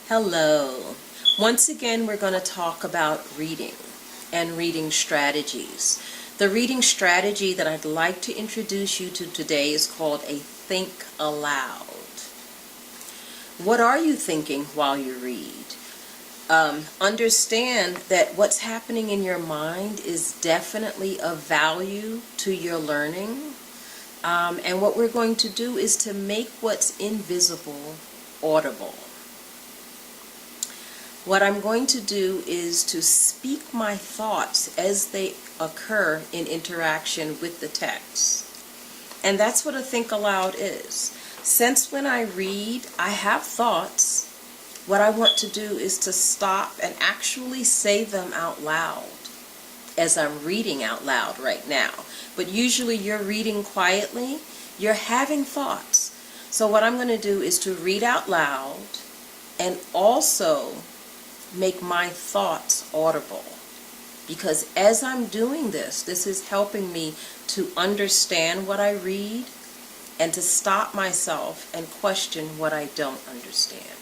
Hello. Once again, we're going to talk about reading and reading strategies. The reading strategy that I'd like to introduce you to today is called a think aloud. What are you thinking while you read? Understand that what's happening in your mind is definitely of value to your learning. And what we're going to do is to make what's invisible audible. What I'm going to do is to speak my thoughts as they occur in interaction with the text. And that's what a think aloud is. Since when I read, I have thoughts, what I want to do is to stop and actually say them out loud as I'm reading out loud right now. But usually you're reading quietly, you're having thoughts. So what I'm going to do is to read out loud and also make my thoughts audible, because as I'm doing this is helping me to understand what I read and to stop myself and question what I don't understand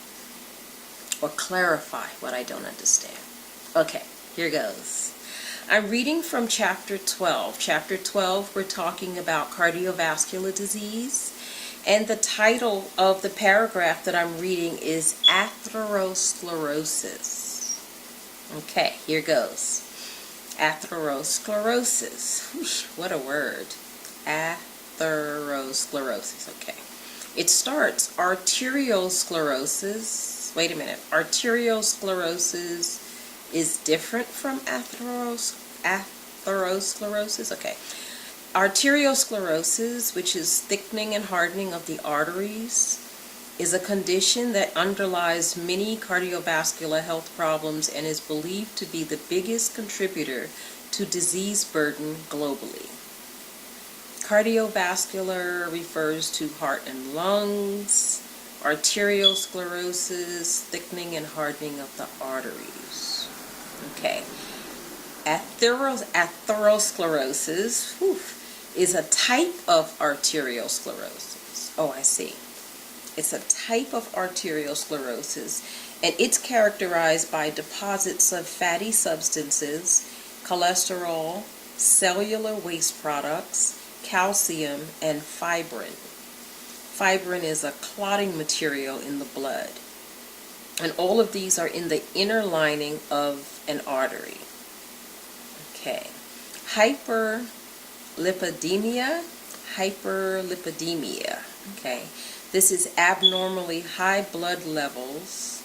or clarify what I don't understand. Okay, here goes. I'm reading from chapter 12. Chapter 12, we're talking about cardiovascular disease. And the title of the paragraph that I'm reading is atherosclerosis. Okay, here goes. Atherosclerosis. Whoosh, what a word. Atherosclerosis. Okay. It starts arteriosclerosis. Wait a minute. Arteriosclerosis is different from atherosclerosis. Okay. Arteriosclerosis, which is thickening and hardening of the arteries, is a condition that underlies many cardiovascular health problems and is believed to be the biggest contributor to disease burden globally. Cardiovascular refers to heart and lungs. Arteriosclerosis, thickening and hardening of the arteries. Okay. Atherosclerosis is a type of arteriosclerosis. Oh, I see. It's a type of arteriosclerosis, and it's characterized by deposits of fatty substances, cholesterol, cellular waste products, calcium, and fibrin. Fibrin is a clotting material in the blood, and all of these are in the inner lining of an artery. Okay. Hyperlipidemia. Okay. This is abnormally high blood levels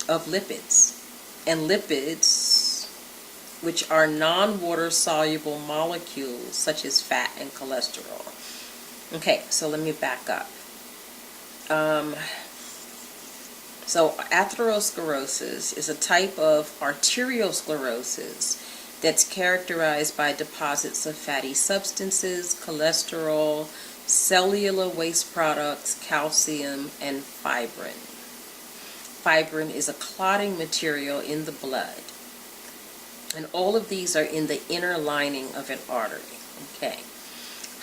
of lipids. And lipids, which are non-water soluble molecules such as fat and cholesterol. Okay, so let me back up. So atherosclerosis is a type of arteriosclerosis that's characterized by deposits of fatty substances, cholesterol, cellular waste products, calcium, and fibrin. Fibrin is a clotting material in the blood. And all of these are in the inner lining of an artery. Okay.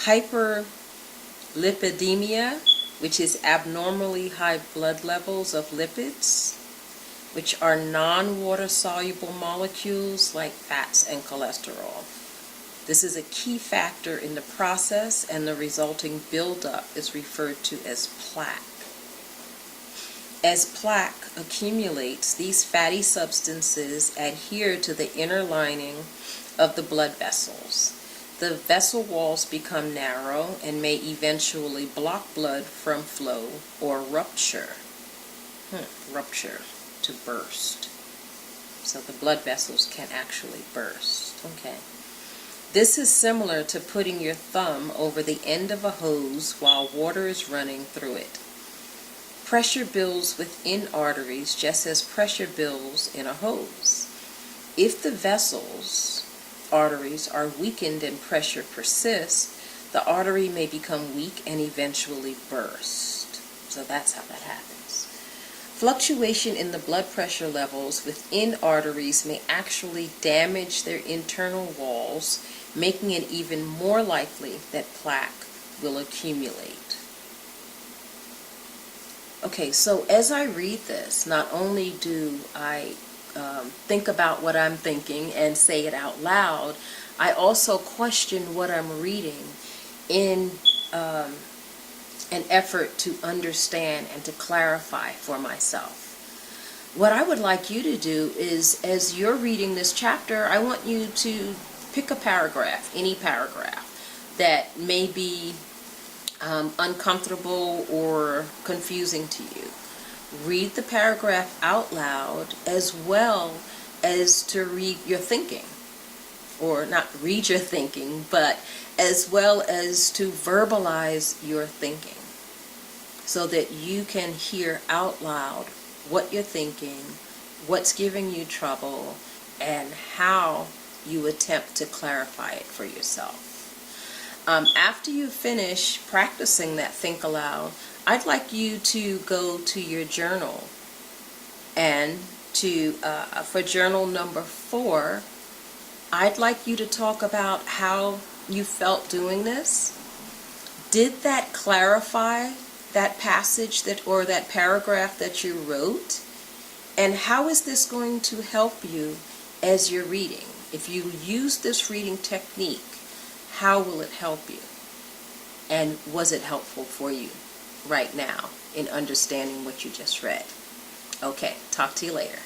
Hyperlipidemia, which is abnormally high blood levels of lipids, which are non-water soluble molecules like fats and cholesterol. This is a key factor in the process, and the resulting buildup is referred to as plaque. As plaque accumulates, these fatty substances adhere to the inner lining of the blood vessels. The vessel walls become narrow and may eventually block blood from flow or rupture. Rupture, to burst. So the blood vessels can actually burst. Okay. This is similar to putting your thumb over the end of a hose while water is running through it. Pressure builds within arteries just as pressure builds in a hose. If the arteries are weakened and pressure persists, the artery may become weak and eventually burst. So that's how that happens. Fluctuation in the blood pressure levels within arteries may actually damage their internal walls, making it even more likely that plaque will accumulate. Okay, so as I read this, not only do I think about what I'm thinking and say it out loud, I also question what I'm reading in an effort to understand and to clarify for myself. What I would like you to do is, as you're reading this chapter, I want you to pick a paragraph, any paragraph, that may be uncomfortable or confusing to you. Read the paragraph out loud as well as to read your thinking. Or not read your thinking, but as well as to verbalize your thinking, so that you can hear out loud what you're thinking, what's giving you trouble, and how you attempt to clarify it for yourself. After you finish practicing that think aloud, I'd like you to go to your journal, and for journal number 4, I'd like you to talk about how you felt doing this. Did that clarify that passage or that paragraph that you wrote? And how is this going to help you as you're reading? If you use this reading technique, how will it help you? And was it helpful for you right now in understanding what you just read? Okay, talk to you later.